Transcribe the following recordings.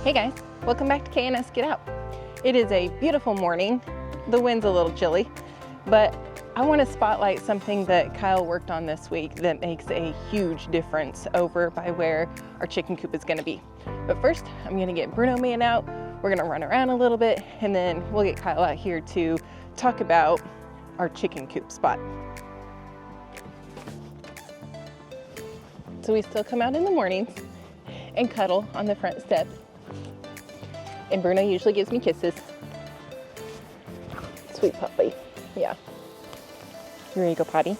Hey guys, welcome back to K&S Get Out. It is a beautiful morning. The wind's a little chilly, but I want to spotlight something that Kyle worked on this week that makes a huge difference over by where our chicken coop is going to be. But first, I'm going to get Bruno Man out. We're going to run around a little bit, and then we'll get Kyle out here to talk about our chicken coop spot. So we still come out in the mornings and cuddle on the front step. And Bruno usually gives me kisses. Sweet puppy. Yeah. You ready to go potty?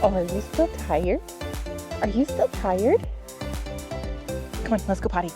Oh, are you still tired? Are you still tired? Come on, let's go potty.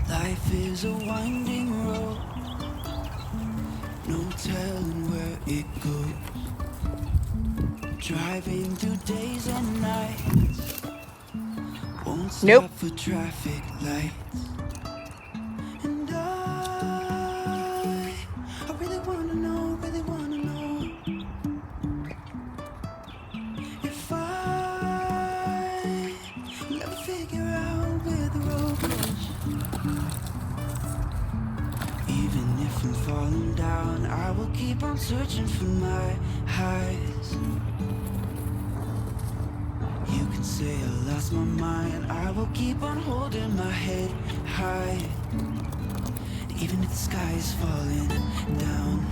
Life is a winding road, no telling where it goes. Driving through days and nights, won't stop for traffic lights. And I really wanna know if I will ever figure out where the road goes. Even if I'm falling down, I will keep on searching for my highs. You can say I lost my mind, I will keep on holding my head high. Even if the sky is falling down.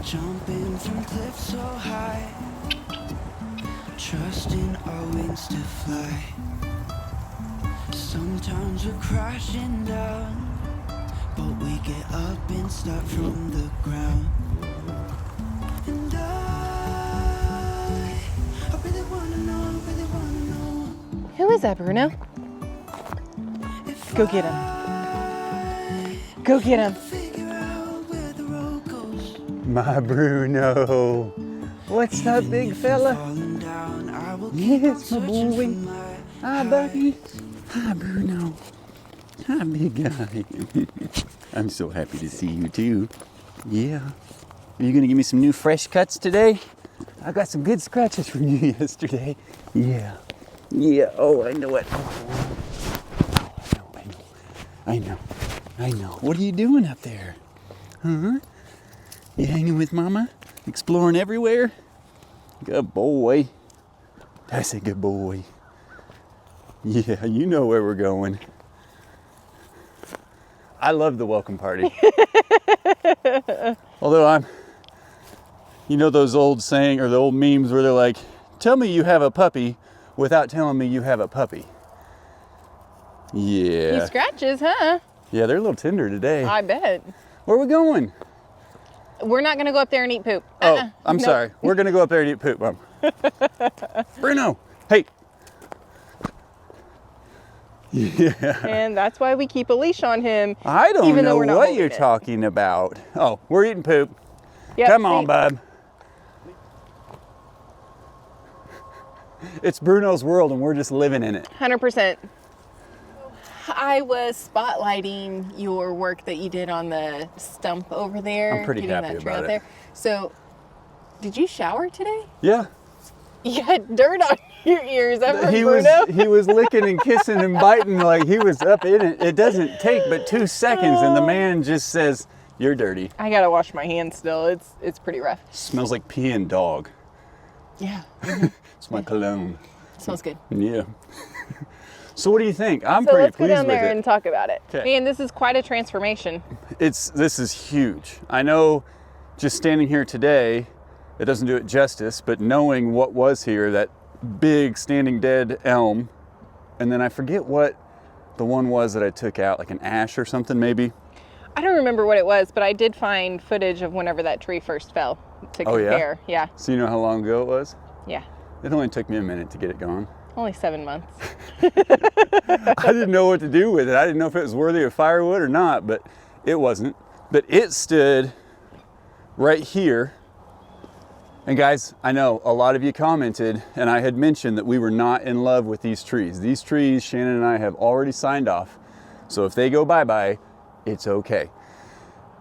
Jumping from cliffs so high, trusting our wings to fly. Sometimes we're crashing down, but we get up and start from the ground. And I really wanna know. Who is that, Bruno? Go get him. Go get him. My Bruno. What's up, big fella? Yes, my boy. Hi, buddy. Hi, Bruno. Hi, big guy. I'm so happy to see you, too. Yeah. Are you going to give me some new fresh cuts today? I got some good scratches from you yesterday. Yeah. Yeah. Oh, I know it. I know. What are you doing up there? Huh? You hanging with Mama? Exploring everywhere? Good boy. That's a good boy. Yeah, you know where we're going. I love the welcome party. Although you know those old saying or the old memes where they're like, tell me you have a puppy without telling me you have a puppy. Yeah. He scratches, huh? Yeah, they're a little tender today. I bet. Where are we going? We're not gonna go up there and eat poop. Oh, I'm No. sorry. We're gonna go up there and eat poop, Mom. Bruno, hey. Yeah. And that's why we keep a leash on him. I don't even though know we're not what holding you're it. talking about. Oh, we're eating poop. Yep, Come on, see? bub. It's Bruno's world and we're just living in it. 100%. I was spotlighting your work that you did on the stump over there. I'm pretty getting happy that trail about it. there. So, did you shower today? Yeah. You had dirt on your ears. I'm from He Bruno. was licking and kissing and biting like he was up in it. It doesn't take but 2 seconds and the man just says, you're dirty. I gotta wash my hands still. It's pretty rough. Smells like pee and dog. Yeah. It's my cologne. Smells good. Yeah. So what do you think? I'm So pretty let's go pleased down with there it. and talk about it. 'Kay. Man, this is quite a transformation. This is huge. I know just standing here today, it doesn't do it justice, but knowing what was here, that big standing dead elm, and then I forget what the one was that I took out, like an ash or something maybe. I don't remember what it was, but I did find footage of whenever that tree first fell to Oh, yeah? compare. Yeah. So you know how long ago it was? Yeah. It only took me a minute to get it gone. Only 7 months. I didn't know what to do with it. I didn't know if it was worthy of firewood or not, but it wasn't. But it stood right here. And guys, I know a lot of you commented, and I had mentioned that we were not in love with these trees. These trees, Shannon and I have already signed off. So if they go bye-bye, it's okay.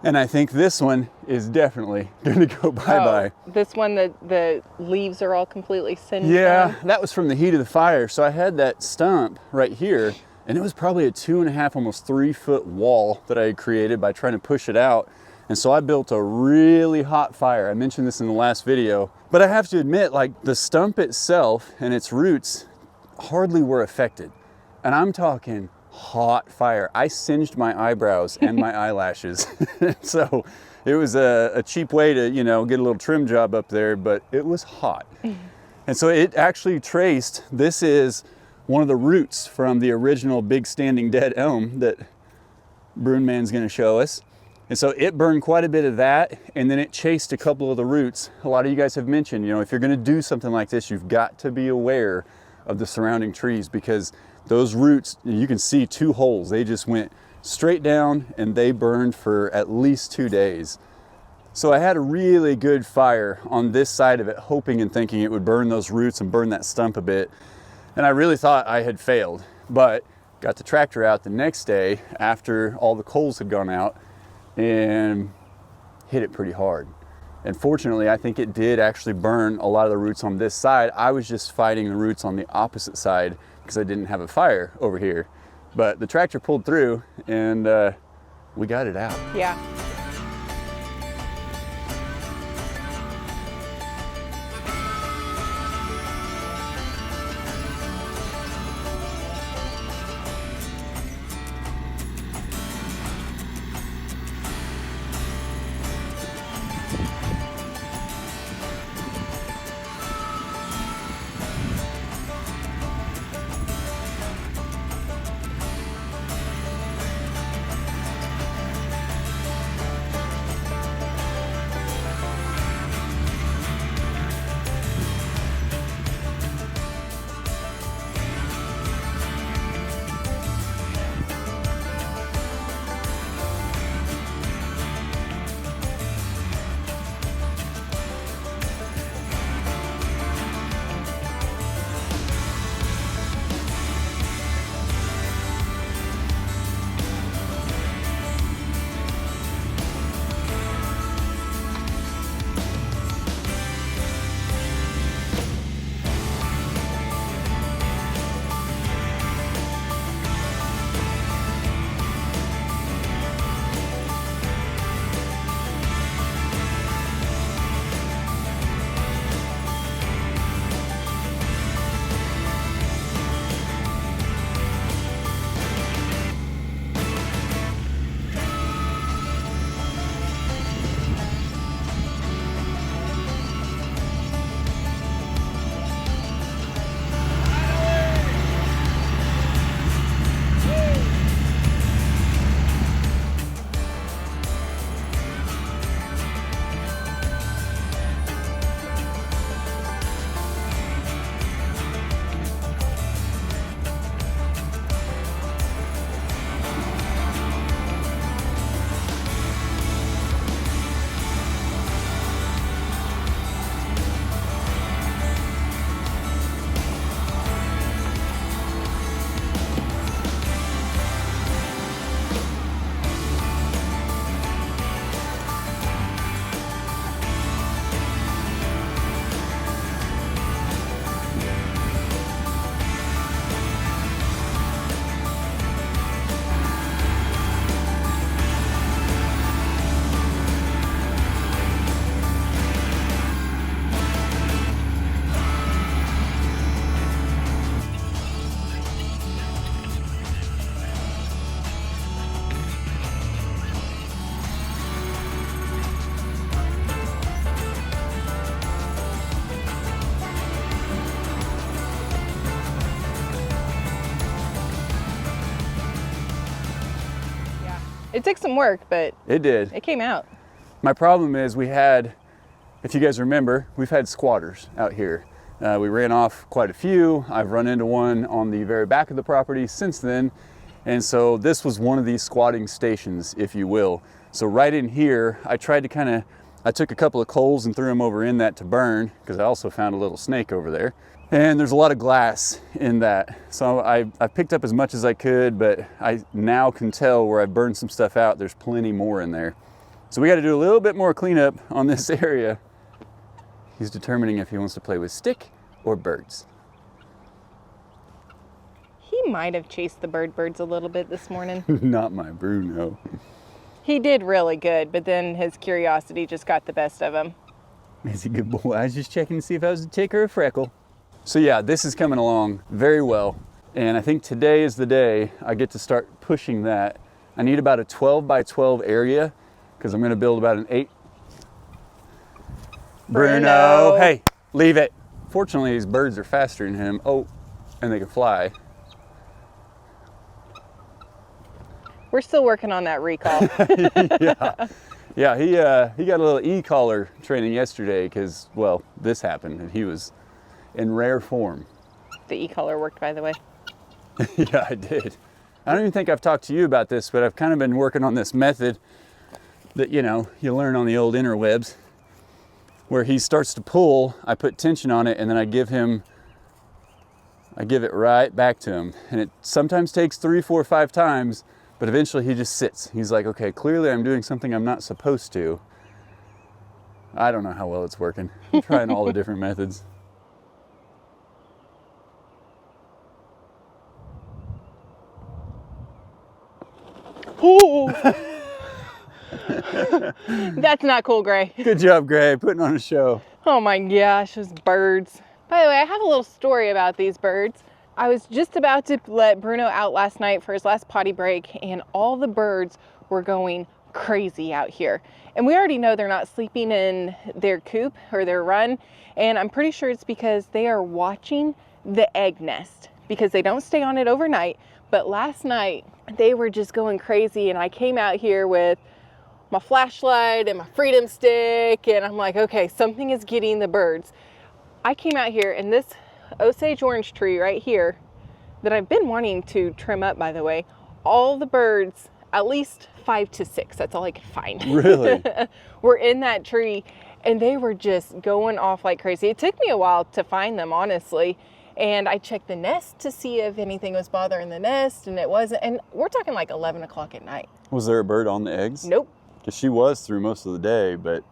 And I think this one is definitely gonna go bye-bye. Oh, this one, the leaves are all completely singed Yeah, down. that was from the heat of the fire. So I had that stump right here, and it was probably a 2.5, almost 3 foot wall that I had created by trying to push it out. And so I built a really hot fire. I mentioned this in the last video, but I have to admit, like the stump itself and its roots hardly were affected. And I'm talking hot fire. I singed my eyebrows and my eyelashes. So it was a cheap way to, you know, get a little trim job up there, but it was hot. And so it actually traced, this is one of the roots from the original big standing dead elm that Brune Man's gonna show us. And so it burned quite a bit of that, and then it chased a couple of the roots. A lot of you guys have mentioned, you know, if you're gonna do something like this, you've got to be aware of the surrounding trees, because those roots, you can see 2 holes. They just went straight down and they burned for at least 2 days. So I had a really good fire on this side of it, hoping and thinking it would burn those roots and burn that stump a bit. And I really thought I had failed, but got the tractor out the next day after all the coals had gone out and hit it pretty hard. And fortunately, I think it did actually burn a lot of the roots on this side. I was just fighting the roots on the opposite side because I didn't have a fire over here. But the tractor pulled through and we got it out. Yeah. It took some work, but It did. it came out. My problem is we had, if you guys remember, we've had squatters out here. We ran off quite a few. I've run into one on the very back of the property since then. And so this was one of these squatting stations, if you will. So right in here, I tried to I took a couple of coals and threw them over in that to burn, because I also found a little snake over there. And there's a lot of glass in that. So I picked up as much as I could, but I now can tell where I burned some stuff out, there's plenty more in there. So we got to do a little bit more cleanup on this area. He's determining if he wants to play with stick or birds. He might have chased the birds a little bit this morning. Not my Bruno. He did really good, but then his curiosity just got the best of him. He's a good boy. I was just checking to see if I was a tick or a freckle. So yeah, this is coming along very well. And I think today is the day I get to start pushing that. I need about a 12 by 12 area, because I'm going to build about an 8. Bruno, hey, leave it. Fortunately, these birds are faster than him. Oh, and they can fly. We're still working on that recall. Yeah, he got a little e-collar training yesterday because, well, this happened and he was in rare form. The e-collar worked, by the way. Yeah, I did. I don't even think I've talked to you about this, but I've kind of been working on this method that, you learn on the old interwebs, where he starts to pull, I put tension on it, and then I give it right back to him. And it sometimes takes 3, 4, 5 times, but eventually he just sits. He's like, okay, clearly I'm doing something I'm not supposed to. I don't know how well it's working. I'm trying all the different methods. Ooh. That's not cool, Gray. Good job, Gray, putting on a show. Oh my gosh, those birds. By the way, I have a little story about these birds. I was just about to let Bruno out last night for his last potty break, and all the birds were going crazy out here. And we already know they're not sleeping in their coop or their run, and I'm pretty sure it's because they are watching the egg nest, because they don't stay on it overnight. But last night, they were just going crazy, and I came out here with my flashlight and my freedom stick, and I'm like, okay, something is getting the birds. I came out here, and this Osage orange tree right here that I've been wanting to trim up, by the way, all the birds, at least 5 to 6, that's all I could find. Really? Were in that tree, and they were just going off like crazy. It took me a while to find them, honestly. And I checked the nest to see if anything was bothering the nest, and it wasn't. And we're talking like 11 o'clock at night. Was there a bird on the eggs? Nope. Because she was through most of the day, but...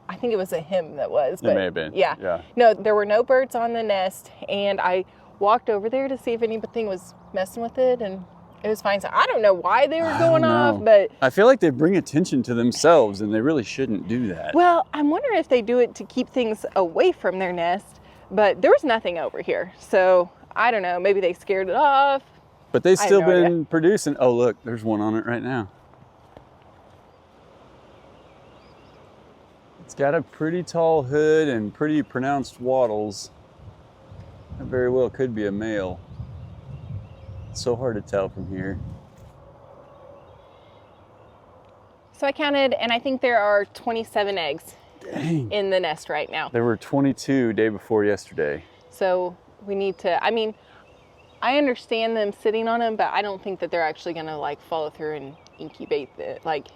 I think it was a him that was. But it may have been. Yeah. No, there were no birds on the nest, and I walked over there to see if anything was messing with it, and it was fine. So I don't know why they were going off, but... I feel like they bring attention to themselves, and they really shouldn't do that. Well, I'm wondering if they do it to keep things away from their nest, but there was nothing over here. So I don't know, maybe they scared it off. But they've still been producing. Oh, look, there's one on it right now. It's got a pretty tall hood and pretty pronounced wattles. That very well could be a male. It's so hard to tell from here. So I counted, and I think there are 27 eggs. Dang. In the nest right now. There were 22 day before yesterday. So we need to, I mean, I understand them sitting on them, but I don't think that they're actually going to like follow through and incubate it. Like,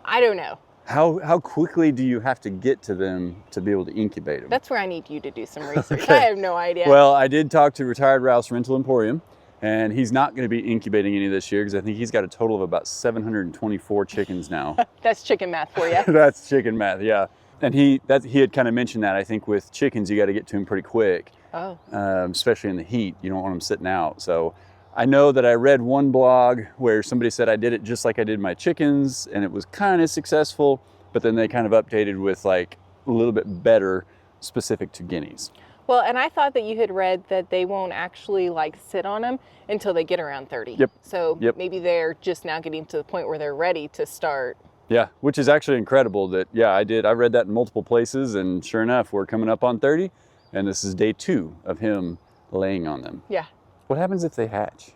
I don't know. How quickly do you have to get to them to be able to incubate them? That's where I need you to do some research. Okay. I have no idea. Well, I did talk to Retired Rouse Rental Emporium, and he's not going to be incubating any this year because I think he's got a total of about 724 chickens now. That's chicken math for you. That's chicken math, yeah. And he had kind of mentioned that. I think with chickens, you got to get to them pretty quick. Oh. Especially in the heat. You don't want them sitting out. So I know that I read one blog where somebody said I did it just like I did my chickens, and it was kind of successful, but then they kind of updated with like a little bit better specific to guineas. Well, and I thought that you had read that they won't actually like sit on them until they get around 30. Yep. So maybe they're just now getting to the point where they're ready to start. Yeah, which is actually incredible that, yeah, I read that in multiple places, and sure enough, we're coming up on 30, and this is day 2 of him laying on them. Yeah. What happens if they hatch?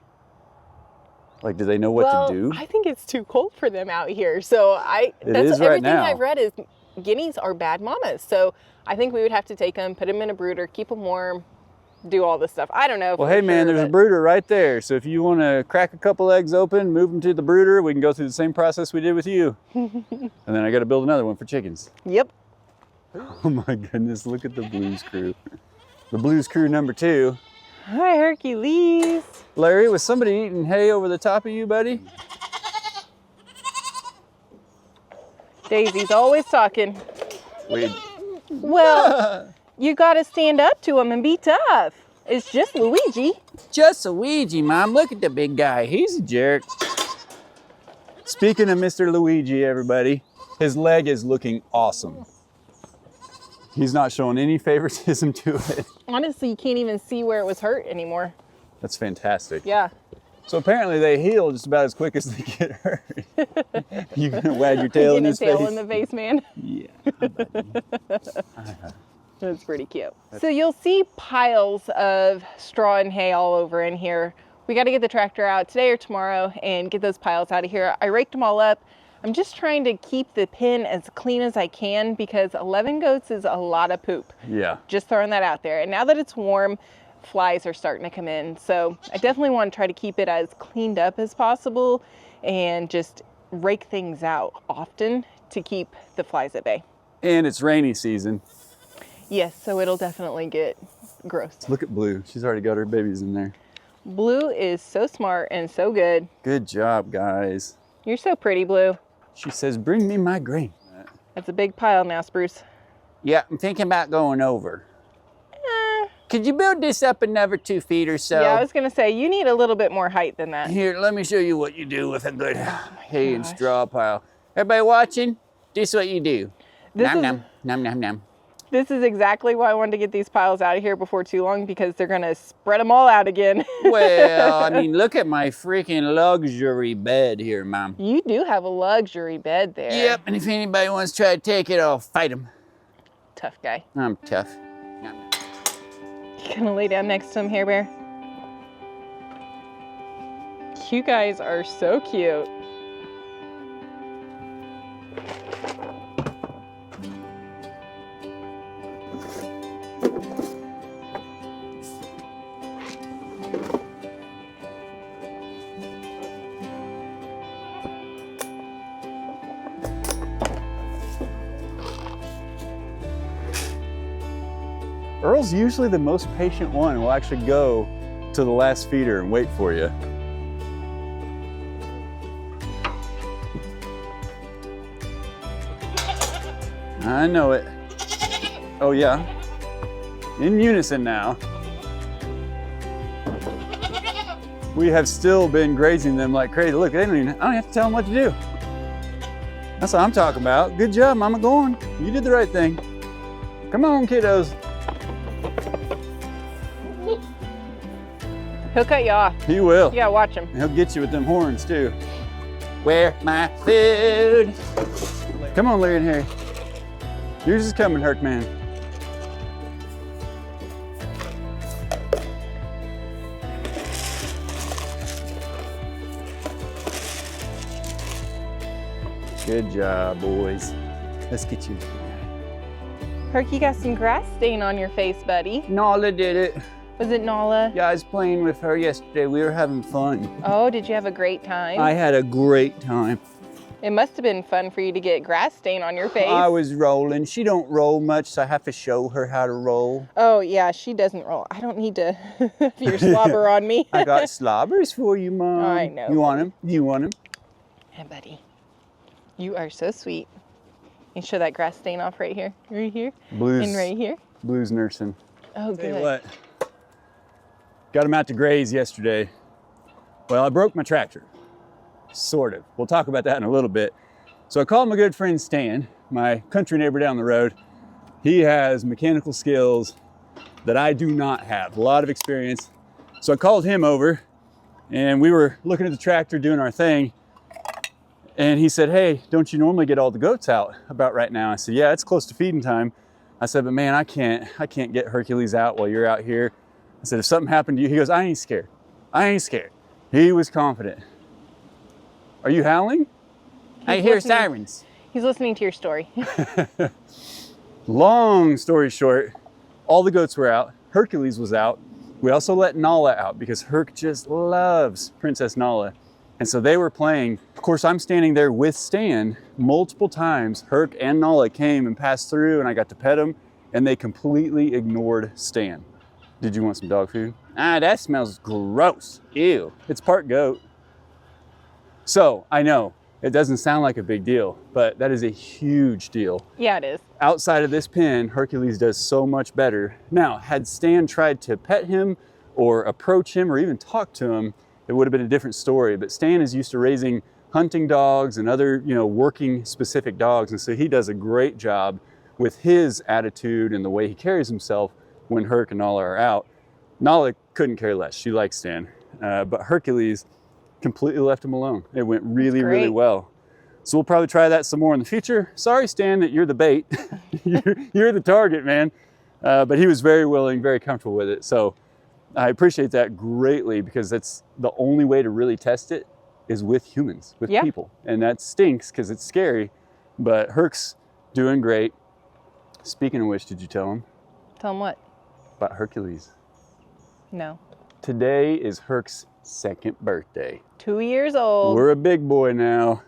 Like, do they know what to do? I think it's too cold for them out here. So is right everything now. I've read is guineas are bad mamas. So I think we would have to take them, put them in a brooder, keep them warm, do all this stuff. I don't know. Well, hey man, there's a brooder right there. So if you want to crack a couple eggs open, move them to the brooder, we can go through the same process we did with you. And then I got to build another one for chickens. Yep. Oh my goodness, look at the Blues Crew. The Blues Crew number 2. Hi, Hercules. Larry, was somebody eating hay over the top of you, buddy? Daisy's always talking. Wait. Well, you got to stand up to him and be tough. It's just Luigi. Just a Luigi, Mom. Look at the big guy. He's a jerk. Speaking of Mr. Luigi, everybody, his leg is looking awesome. He's not showing any favoritism to it. Honestly, you can't even see where it was hurt anymore. That's fantastic. Yeah. So apparently they heal just about as quick as they get hurt. You gonna wag your tail in his face? Tail in the face, man. Yeah. That's pretty cute. So you'll see piles of straw and hay all over in here. We got to get the tractor out today or tomorrow and get those piles out of here. I raked them all up. I'm just trying to keep the pen as clean as I can because 11 goats is a lot of poop. Yeah. Just throwing that out there. And now that it's warm, flies are starting to come in. So I definitely want to try to keep it as cleaned up as possible and just rake things out often to keep the flies at bay. And it's rainy season. Yes, so it'll definitely get gross. Look at Blue. She's already got her babies in there. Blue is so smart and so good. Good job, guys. You're so pretty, Blue. She says, bring me my grain. That's a big pile now, Spruce. Yeah, I'm thinking about going over. Could you build this up another 2 feet or so? Yeah, I was going to say, you need a little bit more height than that. Here, let me show you what you do with a good hay and straw pile. Everybody watching? This is what you do. Nom, nom. This is exactly why I wanted to get these piles out of here before too long, because they're going to spread them all out again. Well, I mean, look at my freaking luxury bed here, Mom. You do have a luxury bed there. Yep, and if anybody wants to try to take it, I'll fight them. Tough guy. I'm tough. You gonna lay down next to him, Hair Bear? You guys are so cute. Earl's usually the most patient one. Will actually go to the last feeder and wait for you. I know it. Oh yeah. In unison now. We have still been grazing them like crazy. Look, I don't have to tell them what to do. That's what I'm talking about. Good job, Mama. Go on. You did the right thing. Come on, kiddos. He'll cut you off. He will. Yeah, watch him. He'll get you with them horns too. Where my food? Come on, Larry and Harry. Yours is coming, Herc man. Good job, boys. Let's get you. Herc, you got some grass stain on your face, buddy. Nala did it. Was it Nala? Yeah, I was playing with her yesterday. We were having fun. Oh, did you have a great time? I had a great time. It must have been fun for you to get grass stain on your face. I was rolling. She don't roll much, so I have to show her how to roll. Oh, yeah, she doesn't roll. I don't need to have your slobber on me. I got slobbers for you, Mom. I know. You want them? You want them? Hey, buddy. You are so sweet. You show that grass stain off right here. Right here. Blues. And right here. Blues nursing. Oh, Tell you good. what. Got them out to graze yesterday. Well, I broke my tractor. Sort of. We'll talk about that in a little bit. So I called my good friend Stan, my country neighbor down the road. He has mechanical skills that I do not have, a lot of experience. So I called him over and we were looking at the tractor doing our thing. And he said, hey, don't you normally get all the goats out about right now? I said, yeah, it's close to feeding time. I said, but man, I can't get Hercules out while you're out here. I said, if something happened to you, he goes, I ain't scared. I ain't scared. He was confident. Are you howling? I hear sirens. He's listening to your story. Long story short, all the goats were out. Hercules was out. We also let Nala out because Herc just loves Princess Nala. And so they were playing. Of course, I'm standing there with Stan multiple times. Herc and Nala came and passed through, and I got to pet them, and they completely ignored Stan. Did you want some dog food? Ah, that smells gross. Ew. It's part goat. So I know it doesn't sound like a big deal, but that is a huge deal. Yeah, it is. Outside of this pen, Hercules does so much better. Now, had Stan tried to pet him or approach him or even talk to him, it would have been a different story. But Stan is used to raising hunting dogs and other, working specific dogs. And so he does a great job with his attitude and the way he carries himself when Herc and Nala are out. Nala couldn't care less. She likes Stan. But Hercules completely left him alone. It went really, really well. So we'll probably try that some more in the future. Sorry, Stan, that you're the bait. you're the target, man. But he was very willing, very comfortable with it. So I appreciate that greatly because that's the only way to really test it is with humans, with people. And that stinks because it's scary, but Herc's doing great. Speaking of which, did you tell him? Tell him what? About Hercules. No. Today is Herc's 2nd birthday. 2 years old. We're a big boy now.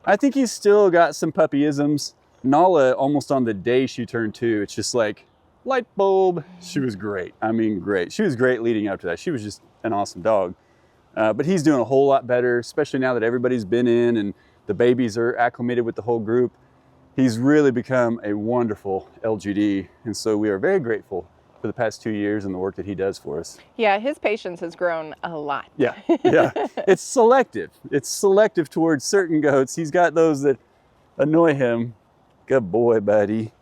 I think he's still got some puppyisms. Nala, almost on the day she turned 2, it's just like, light bulb. She was great. I mean, great. She was great leading up to that. She was just an awesome dog. But he's doing a whole lot better, especially now that everybody's been in and the babies are acclimated with the whole group. He's really become a wonderful LGD. And so we are very grateful for the past 2 years and the work that he does for us. Yeah, his patience has grown a lot. Yeah. It's selective. It's selective towards certain goats. He's got those that annoy him. Good boy, buddy.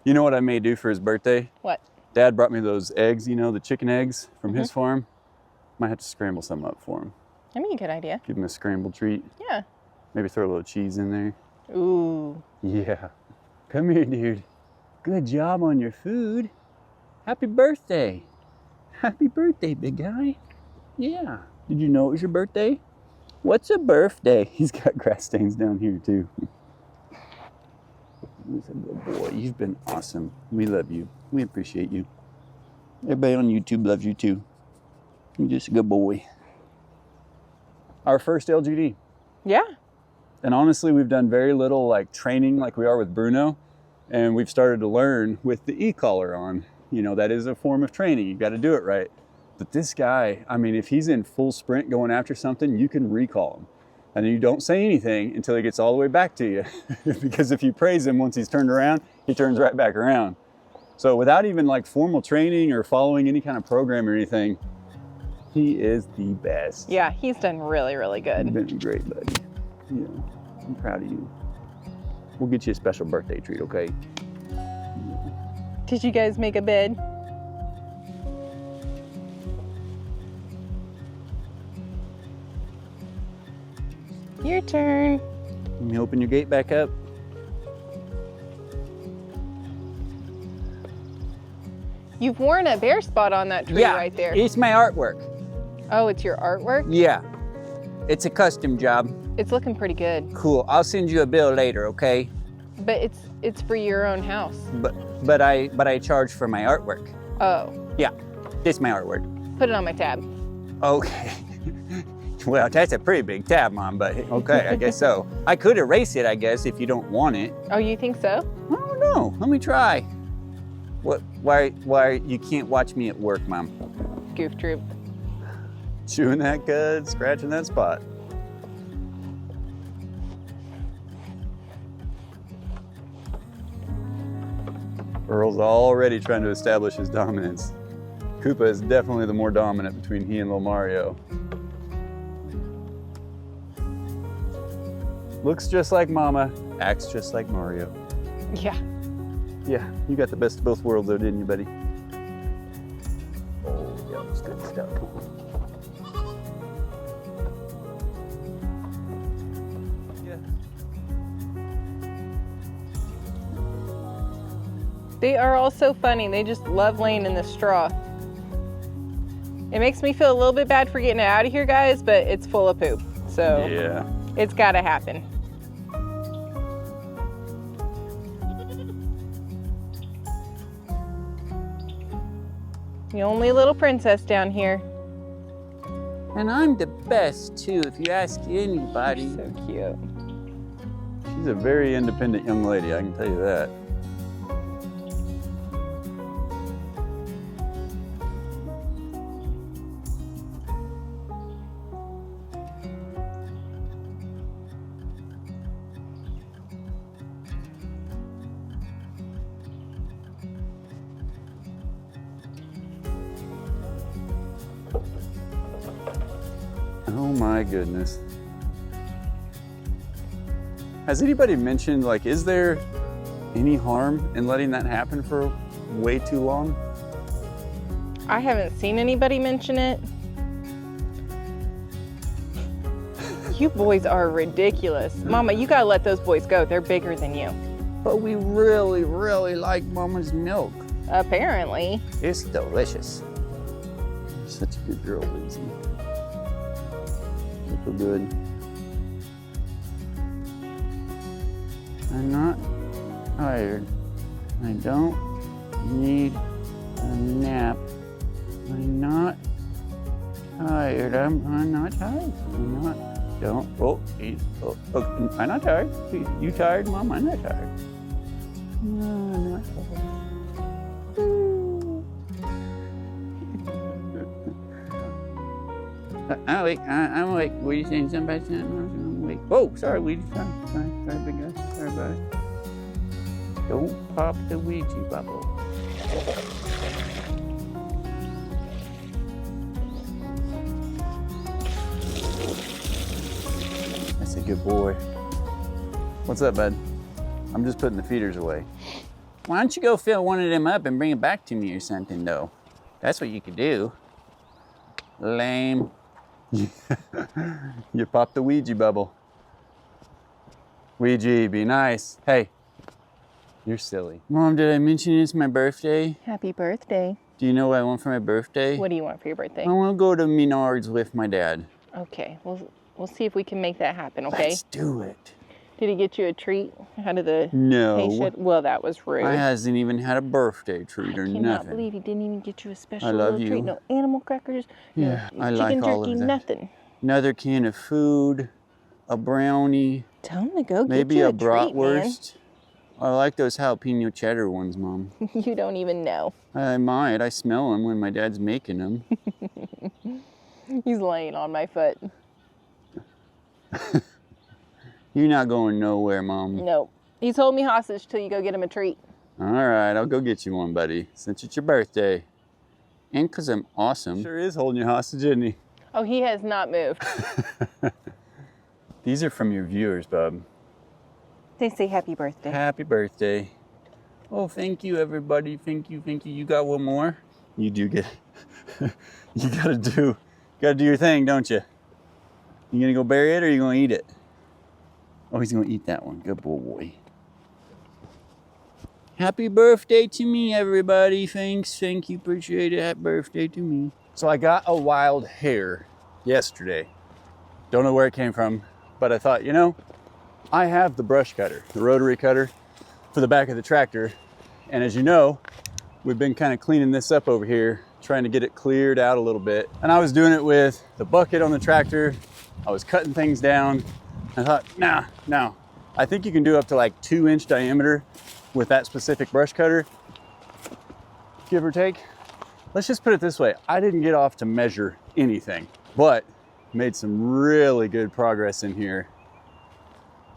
You know what I may do for his birthday? What? Dad brought me those eggs, the chicken eggs from his farm. Might have to scramble some up for him. That'd be a good idea. Give him a scrambled treat. Yeah. Maybe throw a little cheese in there. Ooh. Yeah. Come here, dude. Good job on your food. Happy birthday. Happy birthday, big guy. Yeah. Did you know it was your birthday? What's a birthday? He's got grass stains down here, too. He's a good boy. You've been awesome. We love you. We appreciate you. Everybody on YouTube loves you too. You're just a good boy. Our first LGD. Yeah. And honestly, we've done very little training like we are with Bruno. And we've started to learn with the e-collar on. That is a form of training. You've got to do it right. But this guy, I mean, if he's in full sprint going after something, you can recall him. And you don't say anything until he gets all the way back to you. Because if you praise him once he's turned around, he turns right back around. So without even formal training or following any kind of program or anything, he is the best. Yeah, he's done really, really good. You've been great, buddy. Yeah, I'm proud of you. We'll get you a special birthday treat, okay? Did you guys make a bed? Your turn. Let me open your gate back up. You've worn a bare spot on that tree right there. It's my artwork. Oh, it's your artwork? Yeah. It's a custom job. It's looking pretty good. Cool. I'll send you a bill later, okay? But it's for your own house. But I charge for my artwork. Oh. Yeah. This is my artwork. Put it on my tab. Okay. Well, that's a pretty big tab, Mom, but okay, I guess so. I could erase it, I guess, if you don't want it. Oh, you think so? I don't know. Let me try. What? Why you can't watch me at work, Mom? Goof troop. Chewing that cud, scratching that spot. Earl's already trying to establish his dominance. Koopa is definitely the more dominant between he and Little Mario. Looks just like Mama, acts just like Mario. Yeah. Yeah, you got the best of both worlds though, didn't you, buddy? Oh, yeah, that's good stuff. Yeah. They are all so funny. They just love laying in the straw. It makes me feel a little bit bad for getting it out of here, guys, but it's full of poop. So Yeah. It's gotta happen. The only little princess down here. And I'm the best too, if you ask anybody. So cute. She's a very independent young lady, I can tell you that. Oh my goodness. Has anybody mentioned, like, is there any harm in letting that happen for way too long? I haven't seen anybody mention it. You boys are ridiculous. Mama, you gotta let those boys go. They're bigger than you. But we really, really like Mama's milk. Apparently. It's delicious. You're such a good girl, Lindsay. You feel good. I'm not tired. I don't need a nap. I'm not tired. I'm not tired. I'm not. Don't. Oh, I'm not tired. You tired, Mom? I'm not tired. No, I'm not tired. I'm awake. I'm awake. Were you saying something about something? I'm awake. Oh, sorry, Ouija. Sorry, big guy. Sorry about it. Don't pop the Ouija bubble. That's a good boy. What's up, bud? I'm just putting the feeders away. Why don't you go fill one of them up and bring it back to me or something, though? That's what you could do. Lame. You popped the Ouija bubble. Ouija, be nice. Hey, you're silly. Mom, did I mention it's my birthday? Happy birthday. Do you know what I want for my birthday? What do you want for your birthday? I want to go to Menards with my dad. Okay, we'll see if we can make that happen, okay? Let's do it. Did he get you a treat out of the No. patient? Well, that was rude. I hasn't even had a birthday treat or I cannot nothing. believe he didn't even get you a special I love little you. treat. No animal crackers, Yeah, no I chicken like all jerky, of that. nothing. Another can of food, a brownie, Tell him to go maybe get you a a treat, man. bratwurst. I like those jalapeno cheddar ones, Mom. You don't even know. I might. I smell them when my dad's making them. He's laying on my foot. You're not going nowhere, Mom. Nope. He's holding me hostage till you go get him a treat. All right, I'll go get you one, buddy, since it's your birthday. And because I'm awesome. Sure is holding you hostage, isn't he? Oh, he has not moved. These are from your viewers, bub. They say happy birthday. Happy birthday. Oh, thank you, everybody. Thank you, thank you. You got one more? You do get, you gotta do your thing, don't you? You gonna go bury it or you gonna eat it? Oh, he's gonna eat that one. Good boy. Happy birthday to me, everybody. Thanks, thank you, appreciate it. Happy birthday to me. So I got a wild hair yesterday. Don't know where it came from, but I thought, you know, I have the brush cutter, the rotary cutter for the back of the tractor. And as you know, we've been kind of cleaning this up over here, trying to get it cleared out a little bit. And I was doing it with the bucket on the tractor. I was cutting things down. I thought, no. I think you can do up to like 2-inch diameter with that specific brush cutter, give or take. Let's just put it this way. I didn't get off to measure anything, but made some really good progress in here.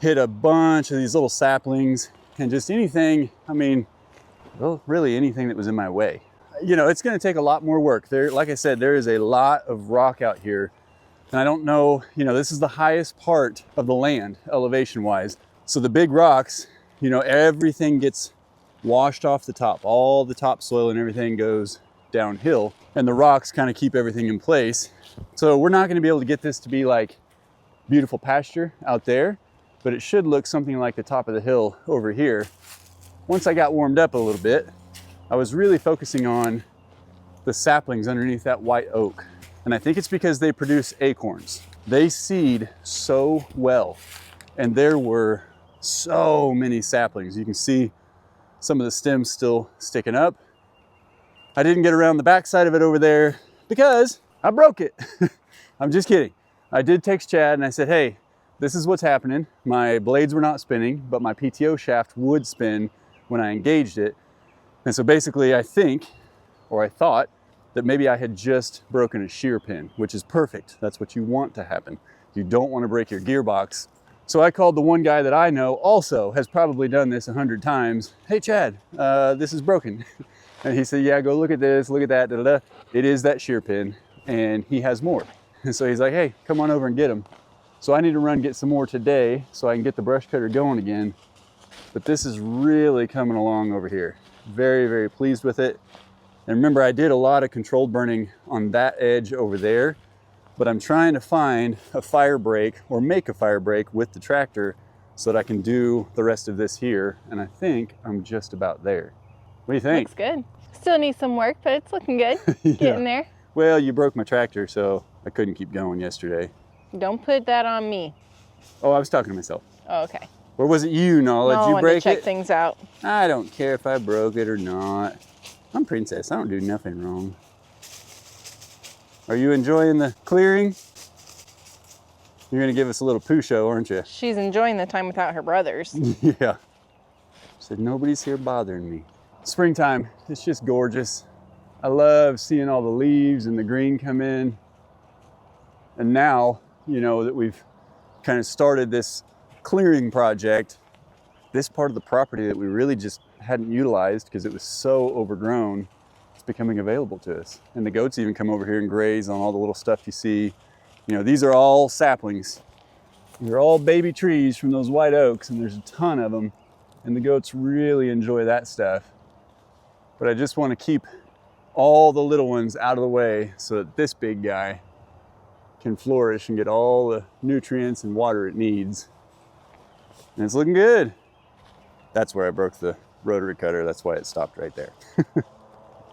Hit a bunch of these little saplings and just anything, I mean, well, really anything that was in my way. You know, it's gonna take a lot more work. There, like I said, there is a lot of rock out here. And I don't know, you know, this is the highest part of the land, elevation-wise. So the big rocks, you know, everything gets washed off the top. All the topsoil and everything goes downhill. And the rocks kind of keep everything in place. So we're not gonna be able to get this to be like beautiful pasture out there, but it should look something like the top of the hill over here. Once I got warmed up a little bit, I was really focusing on the saplings underneath that white oak. And I think it's because they produce acorns. They seed so well. And there were so many saplings. You can see some of the stems still sticking up. I didn't get around the backside of it over there because I broke it. I'm just kidding. I did text Chad and I said, hey, this is what's happening. My blades were not spinning, but my PTO shaft would spin when I engaged it. And so basically I think, or I thought, that maybe I had just broken a shear pin, which is perfect. That's what you want to happen. You don't want to break your gearbox. So I called the one guy that I know also has probably done this 100 times. Hey Chad, this is broken. And he said, yeah, go look at this, look at that, da, da, da. It is that shear pin, and he has more. And so he's like, hey, come on over and get them. So I need to run get some more today so I can get the brush cutter going again. But this is really coming along over here. Very, very pleased with it. And remember, I did a lot of controlled burning on that edge over there, but I'm trying to find a fire break or make a fire break with the tractor so that I can do the rest of this here. And I think I'm just about there. What do you think? Looks good. Still needs some work, but it's looking good. Yeah. Getting there. Well, you broke my tractor, so I couldn't keep going yesterday. Don't put that on me. Oh, I was talking to myself. Oh, okay. Or was it you, Nola? Did you break to check it? things out. I don't care if I broke it or not. I'm Princess. I don't do nothing wrong. Are you enjoying the clearing? You're gonna give us a little poo show, aren't you? She's enjoying the time without her brothers. Yeah. Said nobody's here bothering me. Springtime, it's just gorgeous. I love seeing all the leaves and the green come in. And now, you know, that we've kind of started this clearing project, this part of the property that we really just hadn't utilized because it was so overgrown, it's becoming available to us. And the goats even come over here and graze on all the little stuff you see. You know, these are all saplings. They're all baby trees from those white oaks, and there's a ton of them. And the goats really enjoy that stuff. But I just want to keep all the little ones out of the way so that this big guy can flourish and get all the nutrients and water it needs. And it's looking good. That's where I broke the rotary cutter. That's why it stopped right there.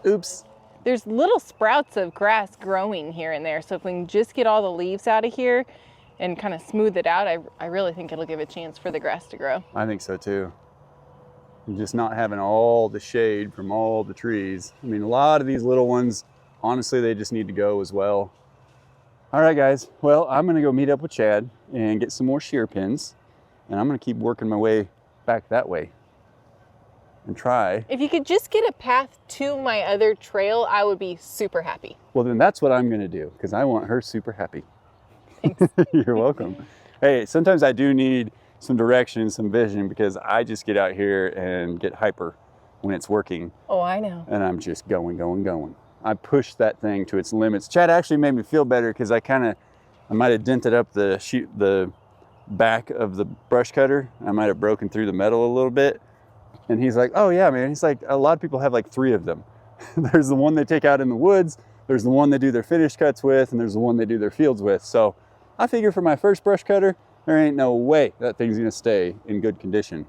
Oops. There's little sprouts of grass growing here and there. So if we can just get all the leaves out of here and kind of smooth it out, I really think it'll give a chance for the grass to grow. I think so too. And just not having all the shade from all the trees. I mean, a lot of these little ones, honestly, they just need to go as well. All right, guys. Well, I'm gonna go meet up with Chad and get some more shear pins. And I'm gonna keep working my way back that way and try. If you could just get a path to my other trail, I would be super happy. Well, then that's what I'm gonna do because I want her super happy. Thanks. You're welcome. Hey, sometimes I do need some direction, some vision, because I just get out here and get hyper when it's working. Oh, I know. And I'm just going, going, going. I push that thing to its limits. Chad actually made me feel better because I might have dented up the back of the brush cutter. I might have broken through the metal a little bit. And he's like, oh yeah, man. He's like, a lot of people have like 3 of them. There's the one they take out in the woods. There's the one they do their finish cuts with, and there's the one they do their fields with. So I figure for my first brush cutter, there ain't no way that thing's gonna stay in good condition.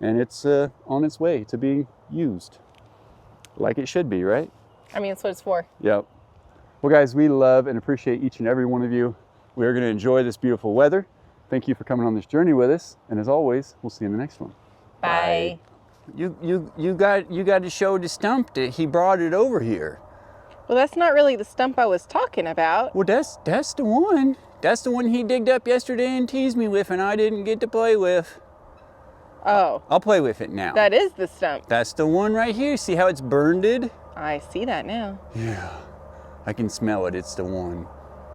And it's on its way to being used like it should be, right? I mean, that's what it's for. Yep. Well, guys, we love and appreciate each and every one of you. We are gonna enjoy this beautiful weather. Thank you for coming on this journey with us. And as always, we'll see you in the next one. Bye. You got to show the stump that he brought it over here. Well, that's not really the stump I was talking about. Well, that's the one. That's the one he digged up yesterday and teased me with, and I didn't get to play with. Oh. I'll play with it now. That is the stump. That's the one right here. See how it's burned? I see that now. Yeah. I can smell it. It's the one.